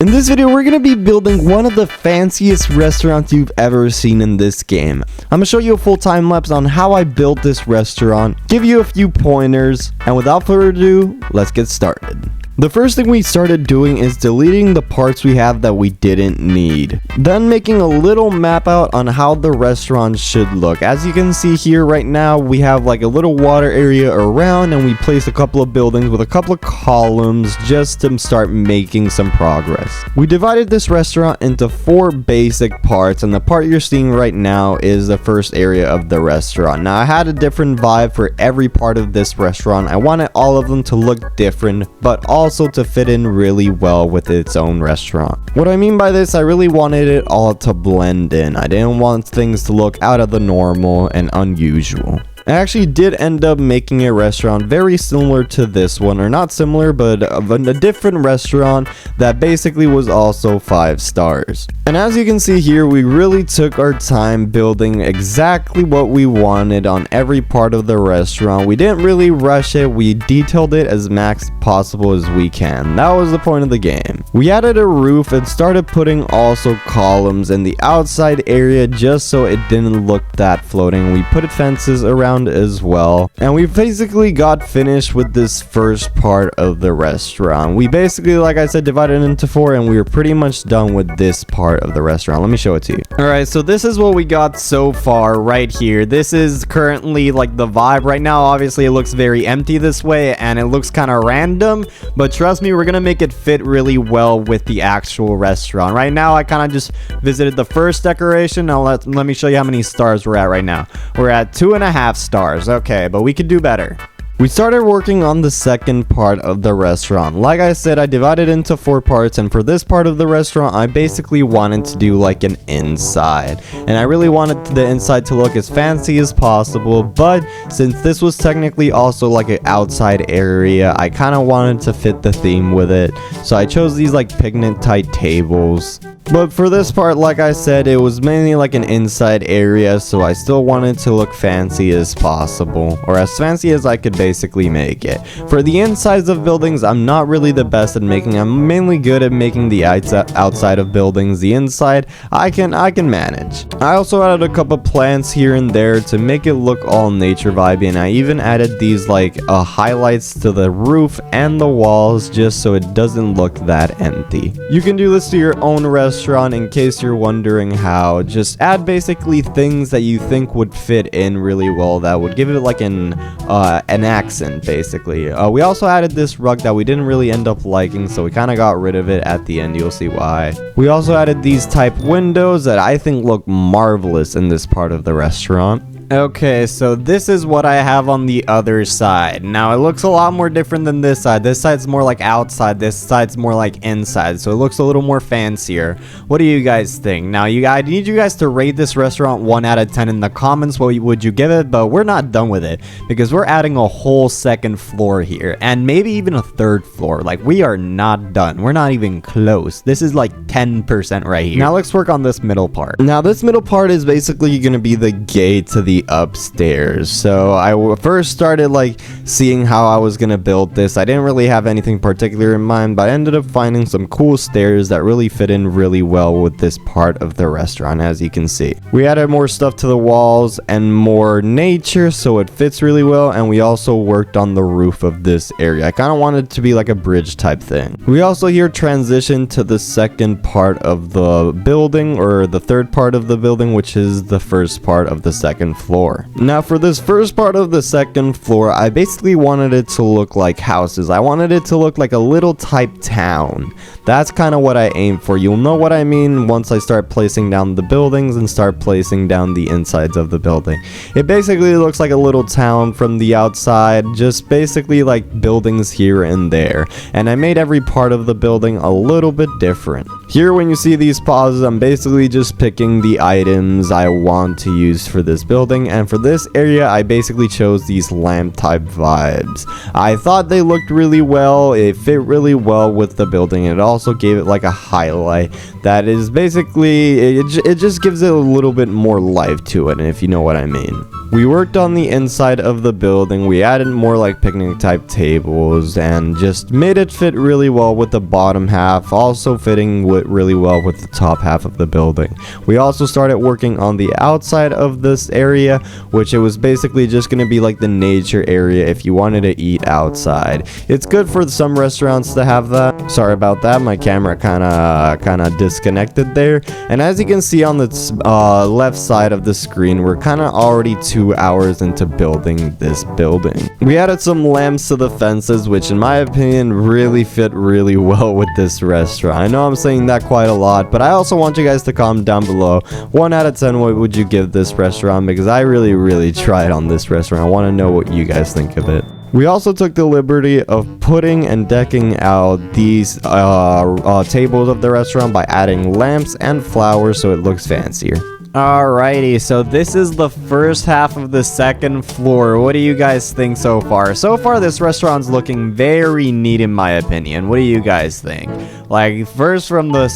In this video, we're going to be building one of the fanciest restaurants you've ever seen in this game. I'm going to show you a full time lapse on how I built this restaurant, give you a few pointers, and without further ado, let's get started. The first thing we started doing is deleting the parts we have that we didn't need. Then making a little map out on how the restaurant should look. As you can see here right now, we have like a little water area around, and we placed a couple of buildings with a couple of columns just to start making some progress. We divided this restaurant into 4 basic parts, and the part you're seeing right now is the first area of the restaurant. Now I had a different vibe for every part of this restaurant. I wanted all of them to look different, but also to fit in really well with its own restaurant. What I mean by this, I really wanted it all to blend in. I didn't want things to look out of the normal and unusual. I actually did end up making a restaurant very similar to this one, or not similar, but a different restaurant that basically was also 5 stars. And as you can see here, we really took our time building exactly what we wanted on every part of the restaurant. We didn't really rush it, we detailed it as max possible as we can. That was the point of the game. We added a roof and started putting also columns in the outside area just so it didn't look that floating. We put fences around as well, and we basically got finished with this first part of the restaurant. We basically, like I said, divided it into 4, and we were pretty much done with this part of the restaurant. Let me show it to you. Alright, so this is what we got so far right here. This is currently like the vibe right now. Obviously it looks very empty this way and it looks kind of random, but trust me, we're gonna make it fit really well with the actual restaurant. Right now I kind of just visited the first decoration. Now let me show you how many stars we're at right now. We're at 2.5 stars. Okay, but we could do better. We started working on the second part of the restaurant. Like I said, I divided into 4 parts, and for this part of the restaurant, I basically wanted to do like an inside. And I really wanted the inside to look as fancy as possible, but since this was technically also like an outside area, I kind of wanted to fit the theme with it. So I chose these like picnic type tables. But for this part, like I said, it was mainly like an inside area, so I still wanted to look fancy as possible, or as fancy as I could basically make it. For the insides of buildings, I'm not really the best at making. I'm mainly good at making the outside of buildings. The inside, I can manage. I also added a couple plants here and there to make it look all nature vibey, and I even added these like highlights to the roof and the walls just so it doesn't look that empty. You can do this to your own restaurant in case you're wondering how. Just add basically things that you think would fit in really well, that would give it like an accent basically. We also added this rug that we didn't really end up liking, so we kind of got rid of it at the end. You'll see why. We also added these type windows that I think look marvelous in this part of the restaurant. Okay, so this is what I have on the other side. Now, it looks a lot more different than this side. This side's more like outside. This side's more like inside. So it looks a little more fancier. What do you guys think? Now, I need you guys to rate this restaurant 1 out of 10 in the comments. What would you give it? But we're not done with it, because we're adding a whole second floor here, and maybe even a third floor. Like, we are not done. We're not even close. This is like 10% right here. Now, let's work on this middle part. Now, this middle part is basically going to be the gate to the upstairs. So I first started like seeing how I was gonna build this. I didn't really have anything particular in mind, but I ended up finding some cool stairs that really fit in really well with this part of the restaurant. As you can see, we added more stuff to the walls and more nature so it fits really well, and we also worked on the roof of this area. I kind of wanted it to be like a bridge type thing. We also here transitioned to the second part of the building, or the third part of the building, which is the first part of the second floor. Now, for this first part of the second floor, I basically wanted it to look like houses. I wanted it to look like a little type town. That's kind of what I aim for. You'll know what I mean once I start placing down the buildings and start placing down the insides of the building. It basically looks like a little town from the outside, just basically like buildings here and there. And I made every part of the building a little bit different. Here, when you see these pauses, I'm basically just picking the items I want to use for this building, and for this area, I basically chose these lamp type vibes. I thought they looked really well, it fit really well with the building, and it also gave it like a highlight that is basically, it just gives it a little bit more life to it, if you know what I mean. We worked on the inside of the building. We added more like picnic type tables and just made it fit really well with the bottom half, also fitting really well with the top half of the building. We also started working on the outside of this area, which it was basically just going to be like the nature area if you wanted to eat outside. It's good for some restaurants to have that. Sorry about that, my camera kind of disconnected there. And as you can see on the left side of the screen, we're kind of already 2 hours into building this building. We added some lamps to the fences, which in my opinion really fit really well with this restaurant. I know I'm saying that quite a lot, but I also want you guys to comment down below 1 out of 10 what would you give this restaurant, because I really tried on this restaurant. I want to know what you guys think of it. We also took the liberty of putting and decking out these tables of the restaurant by adding lamps and flowers so it looks fancier. Alrighty, so this is the first half of the second floor. What do you guys think so far? So far, this restaurant's looking very neat in my opinion. What do you guys think? Like, first from the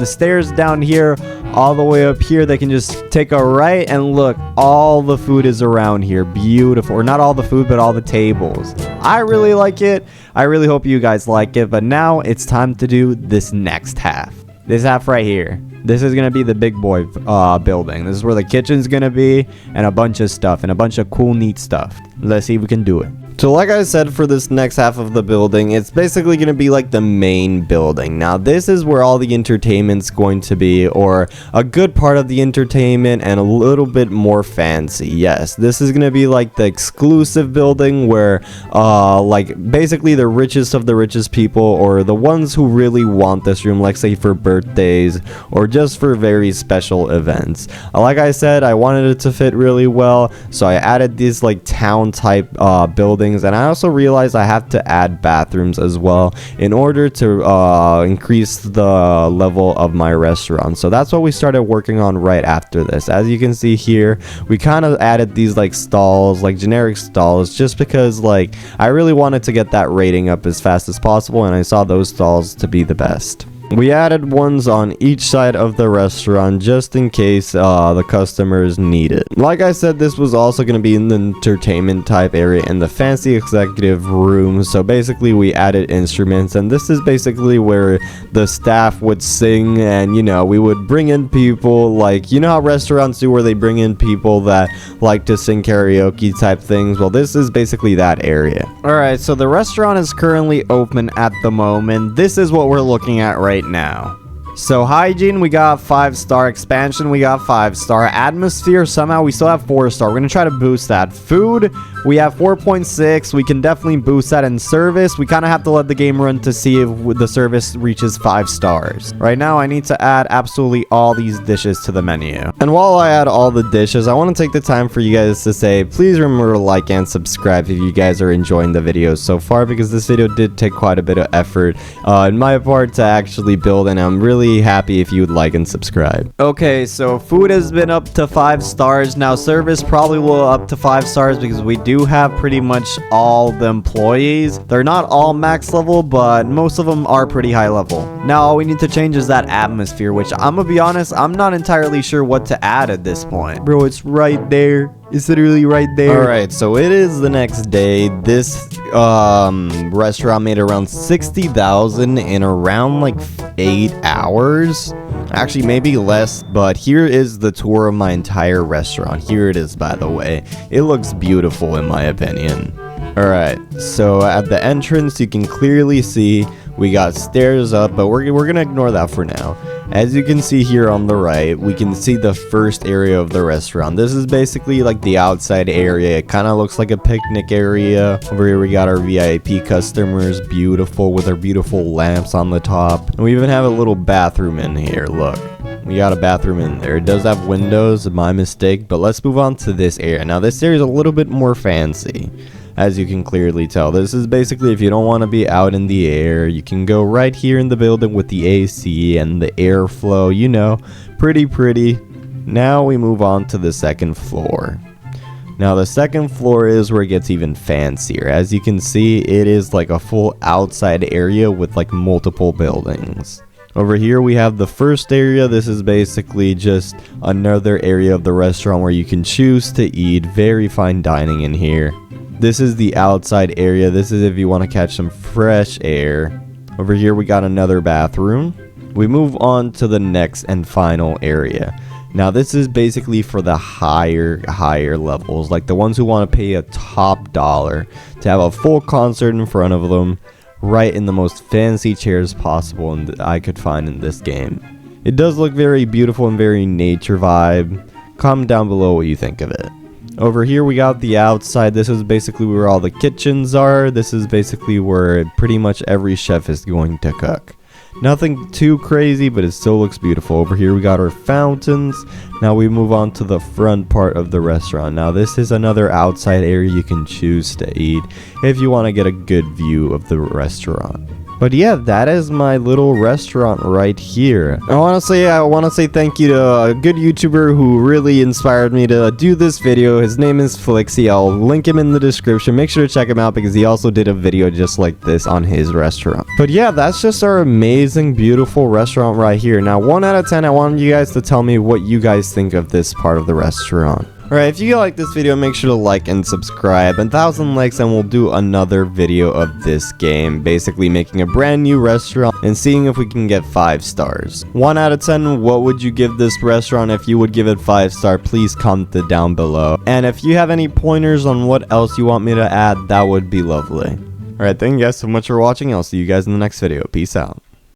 stairs down here all the way up here, they can just take a right and look, all the food is around here. Beautiful. Or not all the food, but all the tables. I really like it. I really hope you guys like it. But now it's time to do this next half. This half right here. This is going to be the big boy building. This is where the kitchen's going to be, and a bunch of stuff, and a bunch of cool, neat stuff. Let's see if we can do it. So like I said, for this next half of the building, it's basically going to be like the main building. Now, this is where all the entertainment's going to be, or a good part of the entertainment and a little bit more fancy. Yes, this is going to be like the exclusive building where, like, basically the richest of the richest people, or the ones who really want this room, like say for birthdays, or just for very special events. Like I said, I wanted it to fit really well, so I added these like town type buildings. And I also realized I have to add bathrooms as well in order to increase the level of my restaurant. So that's what we started working on right after this. As you can see here, we kind of added these like stalls, like generic stalls, just because like I really wanted to get that rating up as fast as possible, and I saw those stalls to be the best. We added ones on each side of the restaurant just in case the customers need it. Like I said, this was also going to be in the entertainment type area in the fancy executive room. So basically we added instruments, and this is basically where the staff would sing, and you know, we would bring in people, like, you know how restaurants do where they bring in people that like to sing karaoke type things. Well, this is basically that area. Alright, so the restaurant is currently open at the moment. This is what we're looking at right now. So hygiene, we got 5-star. Expansion, we got 5-star. Atmosphere, somehow we still have 4-star. We're gonna try to boost that. Food, we have 4.6. We can definitely boost that. In service, we kind of have to let the game run to see if the service reaches 5 stars. Right now, I need to add absolutely all these dishes to the menu. And while I add all the dishes, I want to take the time for you guys to say, please remember to like and subscribe if you guys are enjoying the videos so far, because this video did take quite a bit of effort on my part to actually build, and I'm really happy if you would like and subscribe. Okay, so food has been up to 5 stars. Now service probably will up to 5 stars because we do have pretty much all the employees. They're not all max level, but most of them are pretty high level. Now all we need to change is that atmosphere, which I'm gonna be honest, I'm not entirely sure what to add at this point. Bro, it's right there. It's literally right there. Alright, so it is the next day. This restaurant made around 60,000 in around like 8 hours. Actually, maybe less, but here is the tour of my entire restaurant. Here it is, by the way. It looks beautiful in my opinion. Alright, so at the entrance you can clearly see we got stairs up, but we're gonna ignore that for now. As you can see here on the right, we can see the first area of the restaurant. This is basically like the outside area. It kind of looks like a picnic area. Over here we got our VIP customers, beautiful, with our beautiful lamps on the top. And we even have a little bathroom in here, look. We got a bathroom in there. It does have windows, my mistake, but let's move on to this area. Now this area is a little bit more fancy. As you can clearly tell, this is basically if you don't want to be out in the air, you can go right here in the building with the AC and the airflow, you know, pretty. Now we move on to the second floor. Now the second floor is where it gets even fancier. As you can see, it is like a full outside area with like multiple buildings. Over here we have the first area. This is basically just another area of the restaurant where you can choose to eat. Very fine dining in here. This is the outside area. This is if you want to catch some fresh air. Over here we got another bathroom. We move on to the next and final area. Now this is basically for the higher levels, like the ones who want to pay a top dollar to have a full concert in front of them, right in the most fancy chairs possible and I could find in this game. It does look very beautiful and very nature vibe. Comment down below what you think of it. Over here we got the outside. This is basically where all the kitchens are. This is basically where pretty much every chef is going to cook. Nothing too crazy, but it still looks beautiful. Over here we got our fountains. Now we move on to the front part of the restaurant. Now this is another outside area you can choose to eat if you want to get a good view of the restaurant. But yeah, that is my little restaurant right here. I want to say thank you to a good YouTuber who really inspired me to do this video. His name is Flixie. I'll link him in the description. Make sure to check him out because he also did a video just like this on his restaurant. But yeah, that's just our amazing, beautiful restaurant right here. Now, 1 out of 10, I want you guys to tell me what you guys think of this part of the restaurant. Alright, if you like this video, make sure to like and subscribe, and 1,000 likes and we'll do another video of this game, basically making a brand new restaurant and seeing if we can get 5 stars. 1 out of 10, what would you give this restaurant? If you would give it 5 star, please comment it down below. And if you have any pointers on what else you want me to add, that would be lovely. Alright, thank you guys so much for watching. I'll see you guys in the next video. Peace out.